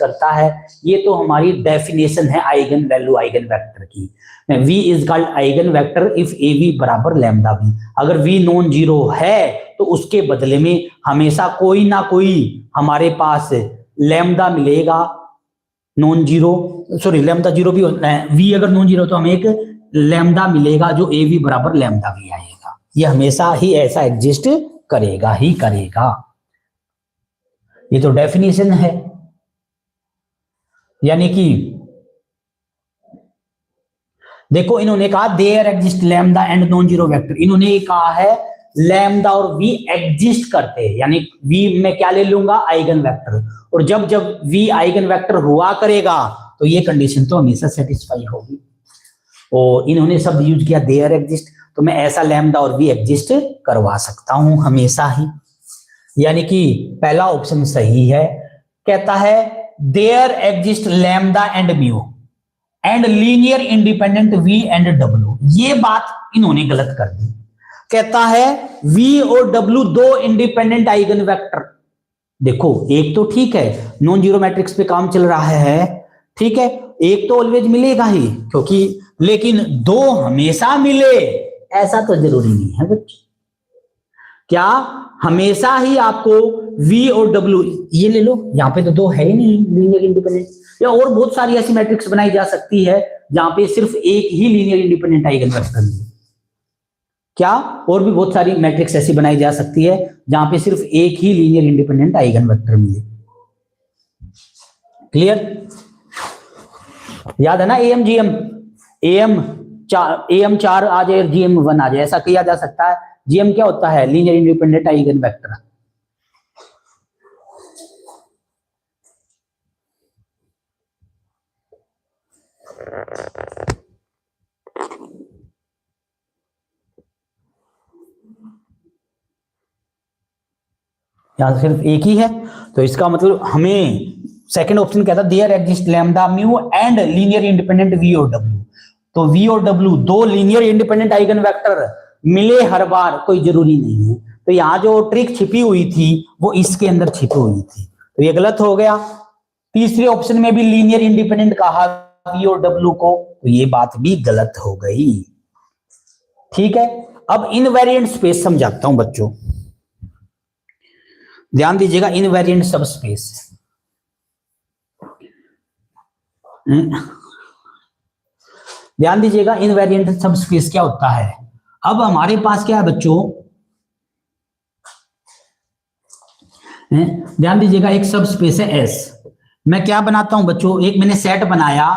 करता है। ये तो हमारी डेफिनेशन है आइगन वैल्यू आइगन वेक्टर की। V is called eigen vector if A V बराबर लैम्डा वी। अगर V नॉन जीरो है तो उसके बदले में हमेशा कोई ना कोई हमारे पास लैम्डा मिलेगा non zero, sorry lambda zero भी होता है। V अगर नॉन जीरो तो हमें एक लैम्डा मिलेगा जो ए वी बराबर लैम्डा वी आएगा। ये हमेशा ही ऐसा एग्जिस्ट करेगा ही करेगा। ये तो डेफिनेशन है, यानी कि देखो इन्होंने कहा there exist lambda and non zero vector. इन्होंने कहा है लैम्डा और वी एग्जिस्ट करते हैं, यानी वी में क्या ले लूंगा आइगन वेक्टर, और जब जब वी आइगन वेक्टर हुआ करेगा तो ये कंडीशन तो हमेशा सेटिस्फाई होगी। और इन्होंने शब्द यूज किया देयर एग्जिस्ट, तो मैं ऐसा लैम्डा और वी एग्जिस्ट करवा सकता हूं हमेशा ही, यानी कि पहला ऑप्शन सही है। कहता है there exist lambda and mu and linear independent V and W। ये बात इन्होंने गलत कर दी। कहता है V और W दो इंडिपेंडेंट आइगन वेक्टर। देखो एक तो ठीक है नॉन जीरो मैट्रिक्स पे काम चल रहा है, ठीक है, एक तो ऑलवेज मिलेगा ही क्योंकि, लेकिन दो हमेशा मिले ऐसा तो जरूरी नहीं है बच्चे। क्या हमेशा ही आपको V और W, ये ले लो, यहां पे तो दो है ही नहीं लीनियर इंडिपेंडेंट, या और बहुत सारी ऐसी मैट्रिक्स बनाई जा सकती है जहां पे सिर्फ एक ही लीनियर इंडिपेंडेंट आइगन वेक्टर मिले। क्या और भी बहुत सारी मैट्रिक्स ऐसी बनाई जा सकती है जहां पे सिर्फ एक ही लीनियर इंडिपेंडेंट आइगन वेक्टर मिले। क्लियर? याद है ना AM GM, AM 4 आ जाए GM 1 आ जाए, ऐसा किया जा सकता है। GM क्या होता है? Linear independent eigen vector. यहां सिर्फ एक ही है तो इसका मतलब हमें सेकंड ऑप्शन कहता है there exist lambda mu and linear independent V और W। तो V और W दो लीनियर इंडिपेंडेंट आइगन वेक्टर मिले हर बार कोई जरूरी नहीं है। तो यहां जो ट्रिक छिपी हुई थी वो इसके अंदर छिपी हुई थी, तो ये गलत हो गया। तीसरे ऑप्शन में भी लीनियर इंडिपेंडेंट कहा V और W को, तो ये बात भी गलत हो गई। ठीक है, अब इनवेरिएंट स्पेस समझाता हूं बच्चों, ध्यान दीजिएगा। इनवेरिएंट सबस्पेस, ध्यान दीजिएगा इनवेरिएंट सबस्पेस क्या होता है। अब हमारे पास क्या है बच्चों, ध्यान दीजिएगा, एक सबस्पेस है S। मैं क्या बनाता हूं बच्चों, एक मैंने सेट बनाया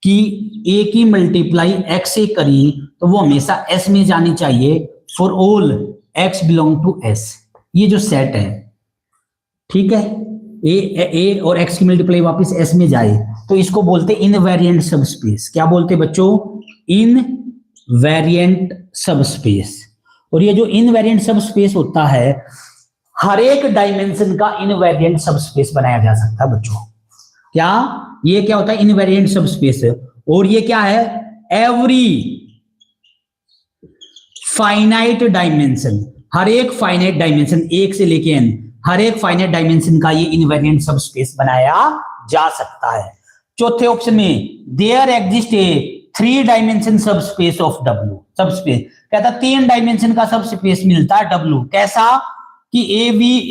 कि A की मल्टीप्लाई X से करी तो वो हमेशा S में जानी चाहिए for all X belong to S। ये जो सेट है, ठीक है, A और X की मल्टीप्लाई वापस S में जाए तो इसको बोलते इनवेरिएंट सबस्पेस। क्या बोलते बच्चों? Invariant subspace. और ये जो इनवेरिएंट सबस्पेस होता है हर एक डायमेंशन का इनवेरिएंट सबस्पेस बनाया जा सकता है बच्चों। क्या ये क्या होता है? Invariant subspace. और ये क्या है? एवरी फाइनाइट डायमेंशन, हर एक फाइनाइट डायमेंशन, एक से लेके n, हर एक फाइनाइट डायमेंशन का ये इनवेरिएंट सबस्पेस बनाया जा सकता है। चौथे ऑप्शन में there exist a 3 dimension subspace of W। Subspace कहता 3 डायमेंशन का सबस्पेस मिलता है W। कैसा? कि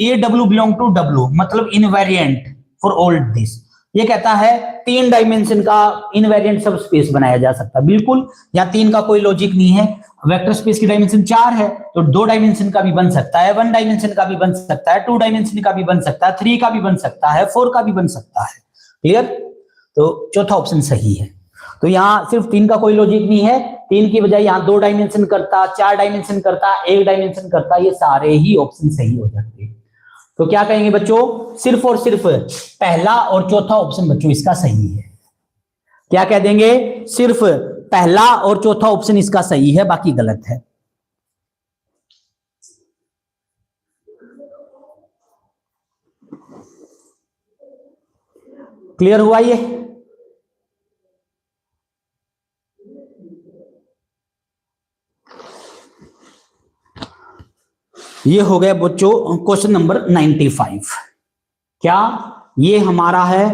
A W belong to W, मतलब इनवेरिएंट फॉर ऑल दिस। ये कहता है 3 डायमेंशन का इनवेरिएंट सबस्पेस बनाया जा सकता है। बिल्कुल, यहाँ 3 का कोई लॉजिक नहीं है। वेक्टर स्पेस की डायमेंशन 4 है तो 2 डायमेंशन का भी बन सकता है, 1 डायमेंशन का भी बन सकता है, 2 डायमेंशन का भी बन सकता है, 3 का भी बन सकता है, 4 का भी बन सकता है। क्लियर? तो चौथा ऑप्शन सही है। तो यहाँ सिर्फ 3 का कोई लॉजिक नहीं है, 3 की बजाय यहाँ 2 डायमेंशन करता, 4 डायमेंशन करता, 1 डायमेंशन करता, ये सारे ही ऑप्शन सही हो जाते हैं। तो क्या कहेंगे बच्चों? सिर्फ और सिर्फ पहला और चौथा ऑप्शन बच्चों इसका सही है। क्या कह देंगे? सिर्फ पहला और चौथा ऑप्शन इसका सही है, बाकी गलत है। क्लियर हुआ? ये हो गया बच्चों क्वेश्चन नंबर 95। क्या ये हमारा है